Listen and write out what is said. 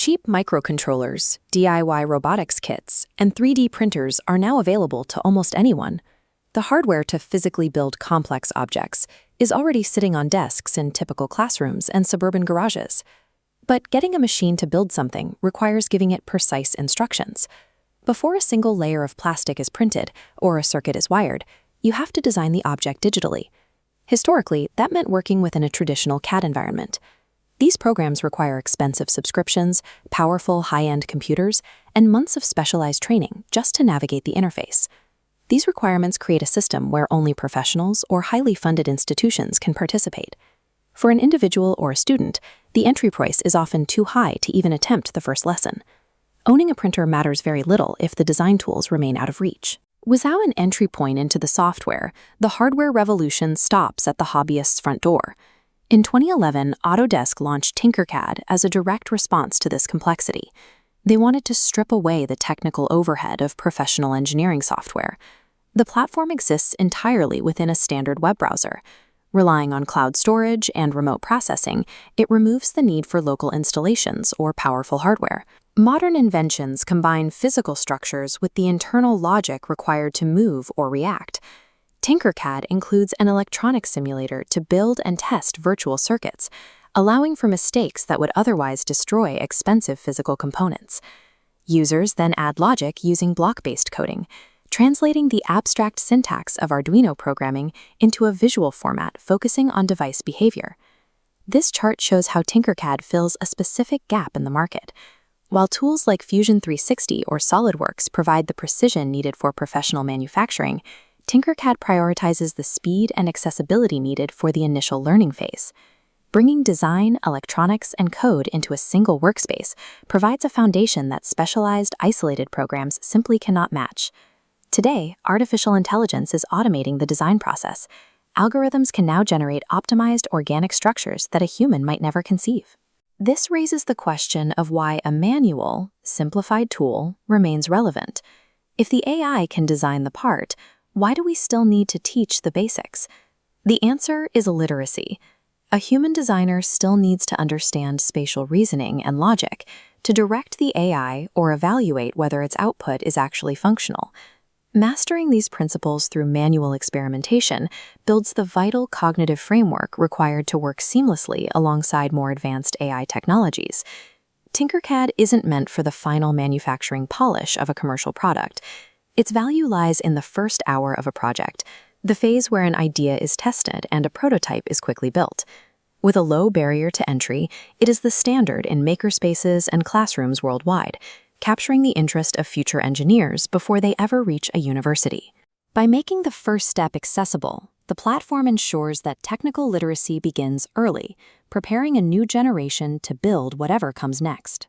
Cheap microcontrollers, DIY robotics kits, and 3D printers are now available to almost anyone. The hardware to physically build complex objects is already sitting on desks in typical classrooms and suburban garages. But getting a machine to build something requires giving it precise instructions. Before a single layer of plastic is printed or a circuit is wired, you have to design the object digitally. Historically, that meant working within a traditional CAD environment. These programs require expensive subscriptions, powerful high-end computers, and months of specialized training just to navigate the interface. These requirements create a system where only professionals or highly funded institutions can participate. For an individual or a student, the entry price is often too high to even attempt the first lesson. Owning a printer matters very little if the design tools remain out of reach. Without an entry point into the software, the hardware revolution stops at the hobbyist's front door. In 2011, Autodesk launched Tinkercad as a direct response to this complexity. They wanted to strip away the technical overhead of professional engineering software. The platform exists entirely within a standard web browser. Relying on cloud storage and remote processing, it removes the need for local installations or powerful hardware. Modern inventions combine physical structures with the internal logic required to move or react. Tinkercad includes an electronic simulator to build and test virtual circuits, allowing for mistakes that would otherwise destroy expensive physical components. Users then add logic using block-based coding, translating the abstract syntax of Arduino programming into a visual format focusing on device behavior. This chart shows how Tinkercad fills a specific gap in the market. While tools like Fusion 360 or SolidWorks provide the precision needed for professional manufacturing, Tinkercad prioritizes the speed and accessibility needed for the initial learning phase. Bringing design, electronics, and code into a single workspace provides a foundation that specialized, isolated programs simply cannot match. Today, artificial intelligence is automating the design process. Algorithms can now generate optimized organic structures that a human might never conceive. This raises the question of why a manual, simplified tool remains relevant. If the AI can design the part, why do we still need to teach the basics? The answer is literacy. A human designer still needs to understand spatial reasoning and logic to direct the AI or evaluate whether its output is actually functional. Mastering these principles through manual experimentation builds the vital cognitive framework required to work seamlessly alongside more advanced AI technologies. Tinkercad isn't meant for the final manufacturing polish of a commercial product. Its value lies in the first hour of a project, the phase where an idea is tested and a prototype is quickly built. With a low barrier to entry, it is the standard in makerspaces and classrooms worldwide, capturing the interest of future engineers before they ever reach a university. By making the first step accessible, the platform ensures that technical literacy begins early, preparing a new generation to build whatever comes next.